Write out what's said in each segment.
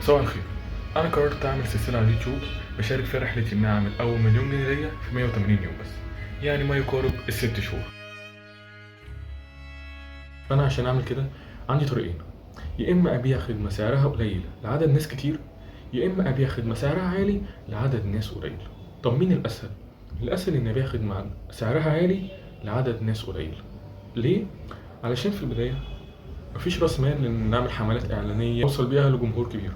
صباح الخير. انا قررت اعمل سلسله على اليوتيوب بشارك فيها رحلتي اني اعمل اول مليون جنيه ليا في 180 يوم بس، يعني ما يقارب الست شهور. فانا عشان اعمل كده عندي طريقين: يا اما ابيع خدمه سعرها قليل لعدد ناس كتير، يا اما ابيع خدمه سعرها عالي لعدد ناس قليل. طب مين الاسهل؟ الاسهل اني ابيع خدمه سعرها عالي لعدد ناس قليل. ليه؟ علشان في البدايه مفيش راس مال ان نعمل حملات اعلانيه اوصل بيها لجمهور كبير،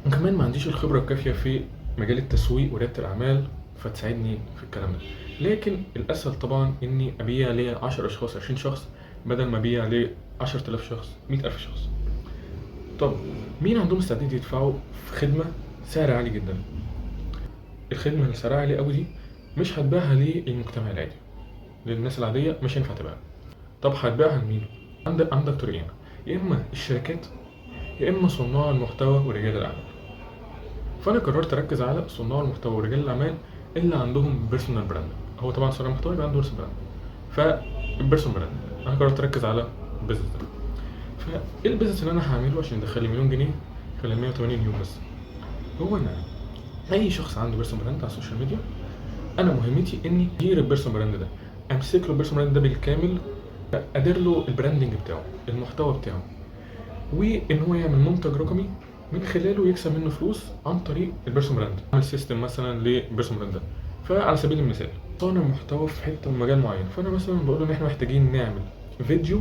وكمان ما عنديش الخبرة الكافية في مجال التسويق وريادة الأعمال فتساعدني في الكلام ده. لكن الأسهل طبعا إني أبيع ل 10 أشخاص 20 شخص بدل ما أبيع ل 10,000 شخص 100,000 شخص. طب مين عندهم استعداد يدفعوا في خدمة سعر عالي جدا؟ الخدمة اللي سعرها عالي قوي دي مش هتبيعها للمجتمع العادي، للناس العادية مش هينفع تبيعها. طب هتبيعها لمين؟ عندك طريقين: يا إما الشركات يا إما صناع المحتوى ورجال الأعمال. فانا قررت اركز على صناع المحتوى ورجال الاعمال اللي عندهم بيرسونال براند. هو طبعا صانع محتوى يبقى عنده بيرسونال براند، فالبيرسونال براند انا قررت اركز على البيزنس ده. فايه البيزنس اللي انا هعمله عشان يدخل لي مليون جنيه خلال 180 يوم بس؟ هو ان اي شخص عنده بيرسونال براند على السوشيال ميديا، انا مهمتي اني ادير البيرسونال براند ده، امسك له البيرسونال براند ده بالكامل، ادير له البراندنج بتاعه، المحتوى بتاعه، وان هو يعمل منتج رقمي من خلاله يكسب منه فلوس عن طريق البيرسونال براند. عمل سيستم مثلا للبيرسونال براند ده. فعلى سبيل المثال صانع محتوى في حته من مجال معين، فانا مثلا بقول ان احنا محتاجين نعمل فيديو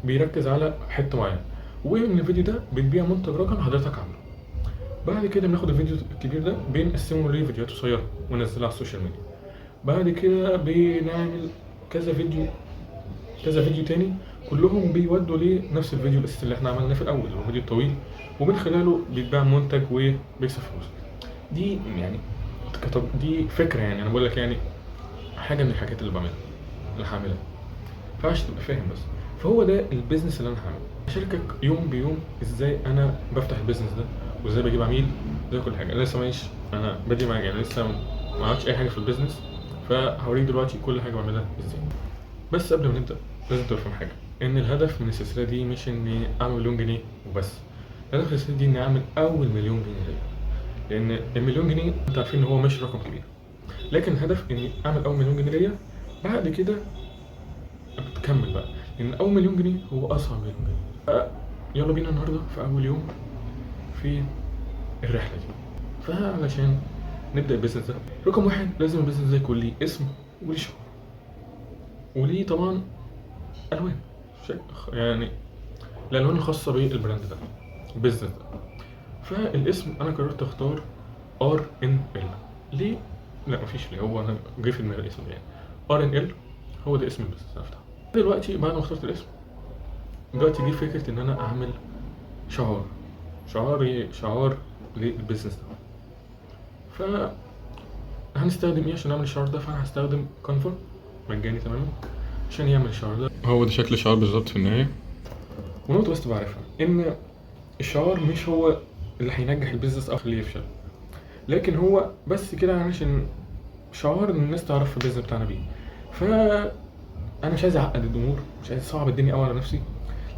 بيركز على حته معينه، ومن الفيديو ده بنبيع منتج رقمي حضرتك عامله. بعد كده بناخد الفيديو الكبير ده بنقسمه لفيديوهات قصيره وننزلها على السوشيال ميديا. بعد كده بنعمل كذا فيديو كذا فيديو تاني كلهم بيودوا لنفس الفيديو الاساسي اللي احنا عملناه في الاول، اللي هو فيديو طويل، ومن خلاله بيتباع منتج وبيكسب فلوس. دي يعني دي فكره، يعني انا بقول لك يعني حاجه من الحاجات اللي بعملها اللي هعملها، فعشان تبقى فاهم بس. فهو ده البيزنس اللي انا هعمله، اشاركك يوم بيوم ازاي انا بفتح البيزنس ده وازاي بجيب عميل، زي كل حاجه. انا لسه ماشي، انا بدي معاك يعني لسه ما عملتش اي حاجه في البيزنس، فهوريك دلوقتي كل حاجه بعملها ازاي. بس قبل ما نبدأ لازم تفهم حاجة، إن الهدف من السلسلة دي مش إني أعمل مليون جنيه وبس. الهدف من السلسلة دي إني أعمل أول مليون جنيه ليا، لأن المليون جنيه أنت عارفين إن هو مش رقم كبير، لكن الهدف إني أعمل أول مليون جنيه ليا. بعد كده بتكمل بقى، لأن أول مليون جنيه هو أصعب مليون جنيه. يلا بينا النهاردة في أول يوم في الرحلة دي. فعلشان نبدأ البيزنس ده، رقم واحد لازم البيزنس ده يكون ليه اسم وليه شهرة، وليه طبعا ألوان، يعني الالوان الخاصه بالبراند ده، البيزنس ده. فالاسم انا قررت اختار RNL. ليه؟ لا مفيش ليه، هو انا جه في دماغي الاسم ده يعني RNL، هو ده اسم البيزنس هفتحه. دلوقتي بعد ما اخترت الاسم، دلوقتي جه فكره ان انا اعمل شعار للبيزنس ده. ف هنستخدم ايه عشان نعمل الشعار ده؟ فانا هستخدم كانفا مجاني تماما عشان يعمل الشعار ده. هو ده شكل الشعار بالظبط في النهايه. ونقطة بس تبقى عارفها ان الشعار مش هو اللي هينجح البيزنس او يخليه يفشل، لكن هو بس كده عشان شعار ان الناس تعرف البيزنس بتاعنا بيه. فانا مش عايز اعقد الامور، مش عايز اصعب الدنيا قوي على نفسي،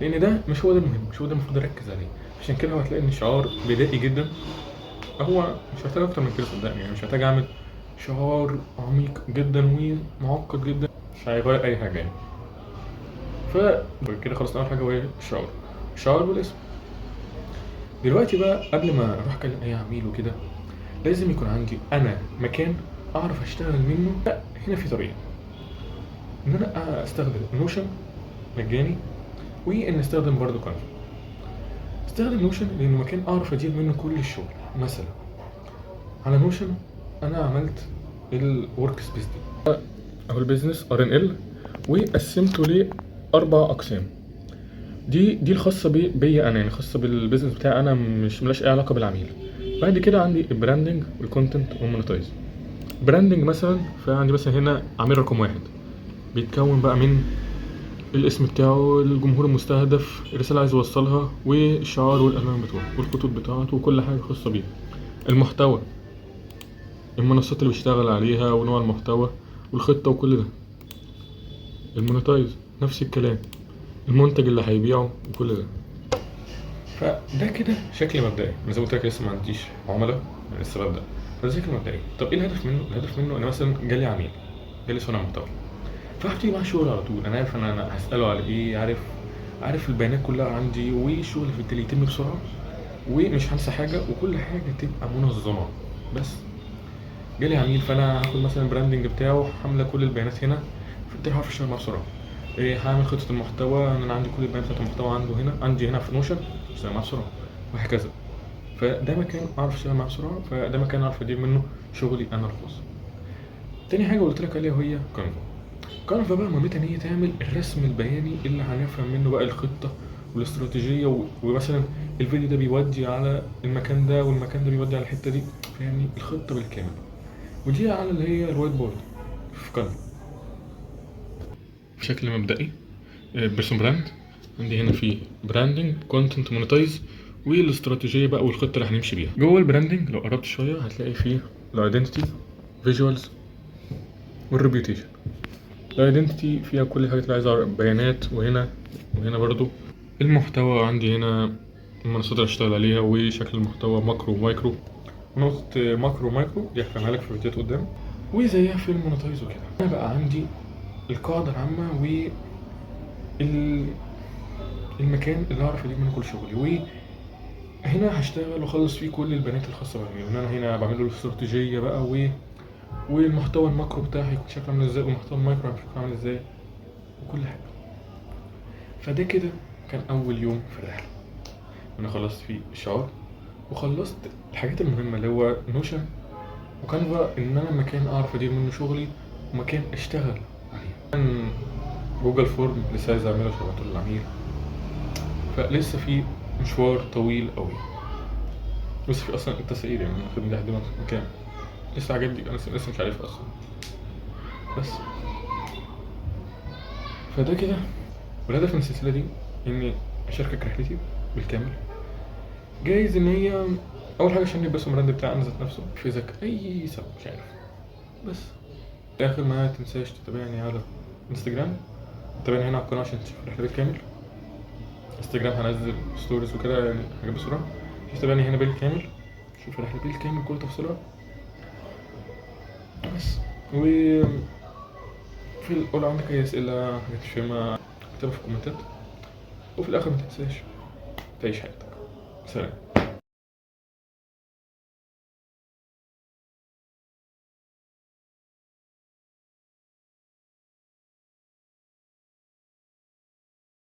لان ده مش هو ده المهم، مش هو ده المفروض اركز عليه. عشان كده هو هتلاقي ان الشعار بدائي جدا، هو مش محتاج اكتر من كده صدقني، يعني مش محتاج اعمل شعار عميق جدا ومعقد جدا، مش هيغير اي حاجه يعني. فكده خلصنا اول حاجه وهي الشعار والاسم. دلوقتي بقى قبل ما اروح اكلم اي عميل وكده، لازم يكون عندي انا مكان اعرف اشتغل منه. لا هنا في طريقه: ان انا استخدم نوشن مجاني، وان استخدم برضو كانفا. استخدم نوشن لانه مكان اعرف ادير منه كل الشغل. مثلا على نوشن انا عملت الورك سبيس دي او البيزنس RNL، وقسمته لاربع اقسام. دي الخاصه بيا انا، يعني خاصه بالبيزنس بتاعي انا، مش ملاش اي علاقه بالعميل. بعد كده عندي البراندنج والكونتنت والمونتايز. براندنج مثلا، فعندي مثلا هنا عميل رقم واحد بيتكون بقى من الاسم بتاعه، الجمهور المستهدف، الرسالة عايز يوصلها، والشعار والألوان بتوعه والخطوط بتاعته وكل حاجة خاصة بيه. المحتوى، المنصات اللي بيشتغل عليها ونوع المحتوى والخطة وكل ده. المونتايز نفس الكلام، المنتج اللي هيبيعه وكل ده. فده كده شكل مبدئي. انا زي ما قلت لك لسه ما عنديش عملاء، أنا لسه ببدا. فده شكل مبدئي. طب ايه الهدف منه؟ الهدف منه انا مثلا جالي عميل، جالي صانع محتوى، فهبتدي معاه شغل على طول. انا عارف انا هساله على ايه، عارف البيانات كلها عندي، والشغل في التالي يتم بسرعه، ومش هنسى حاجه، وكل حاجه تبقى منظمه. بس جالي عميل، فانا هاخد مثلا البراندنج بتاعه، حامله كل البيانات هنا، فبالتالي هعرف اشتغل معاه بسرعه. إيه، هعمل خطه المحتوى، انا عندي كل البيانات بتاعت المحتوى عندي هنا في نوشن، اشتغل معاه بسرعه، وهكذا. فده مكان اعرف اشتغل معاه بسرعه، فده مكان اعرف ادير منه شغلي انا الخاص. تاني حاجه قلت لك عليها وهي كانفا. كانفا بقى مهمتها ان هي تعمل الرسم البياني اللي هنفهم منه بقى الخطه والاستراتيجيه، ومثلا الفيديو ده بيودي على المكان ده، والمكان ده بيودي على الحته دي، فاهمني؟ الخطه بالكامل. ودي على اللي هي الوايت بورد في كانفا. بشكل مبدئي بيرسون براند، عندي هنا في براندنج، كونتنت مونيتايز، والاستراتيجيه بقى والخطه اللي هنمشي بيها. جوه البراندنج لو قربت شويه هتلاقي فيه الايدنتيتي، فيجوالز، والريبيوتيشن. الايدنتيتي فيها كل الحاجات اللي عايز اعرف، بيانات، وهنا برضو المحتوى. عندي هنا المنصات اللي هشتغل عليها، وشكل المحتوى ماكرو ومايكرو. نقطة ماكرو ومايكرو دي هفهمها لك في فيديوهات قدام، وزيها في المونتايز وكده. انا بقى عندي القاعدة العامة والمكان اللي هعرف اجيب منه كل شغلي، وهنا هشتغل واخلص فيه كل البيانات الخاصة بعمله. ان انا هنا بعمل له الاستراتيجية بقى، والمحتوى الماكرو بتاعي هيكون شكله عامل ازاي، والمحتوى المايكرو هيكون شكله عامل ازاي، وكل حاجة. فده كده كان أول يوم في الرحلة. أنا خلصت فيه الشعار، وخلصت الحاجات المهمة اللي هو نوشن وكانفا، إن أنا مكان أعرف أدير منه شغلي، ومكان أشتغل عليه. كان جوجل فورم لسه عايز أعمله عشان أبعته للعميل، فلسه في مشوار طويل أوي. لسه في أصلا التسعير، يعني المفروض من لحد مكان لسه حاجات دي أنا لسه مش عارفها أصلا. بس فده كده. والهدف من السلسلة دي إني أشاركك رحلتي بالكامل. جايز ان هي اول حاجه عشان يبقى البراند بتاع انا ذات نفسه فيزك اي سبب مش عارف. بس في الاخر ما تنساش تتابعني على انستجرام، تابعني هنا على القناه عشان تشوف الرحله بالكامل. انستجرام هنزل ستوريز وكده، يعني حاجات بسرعه. تابعني هنا بالكامل، شوف الرحله بالكامل كل تفصيلها. بس لو عندك اي اسئله، حاجات مش فاهمها، اكتبها في الكومنتات. وفي الاخر ما تنساش تعيش حياتك. سلام.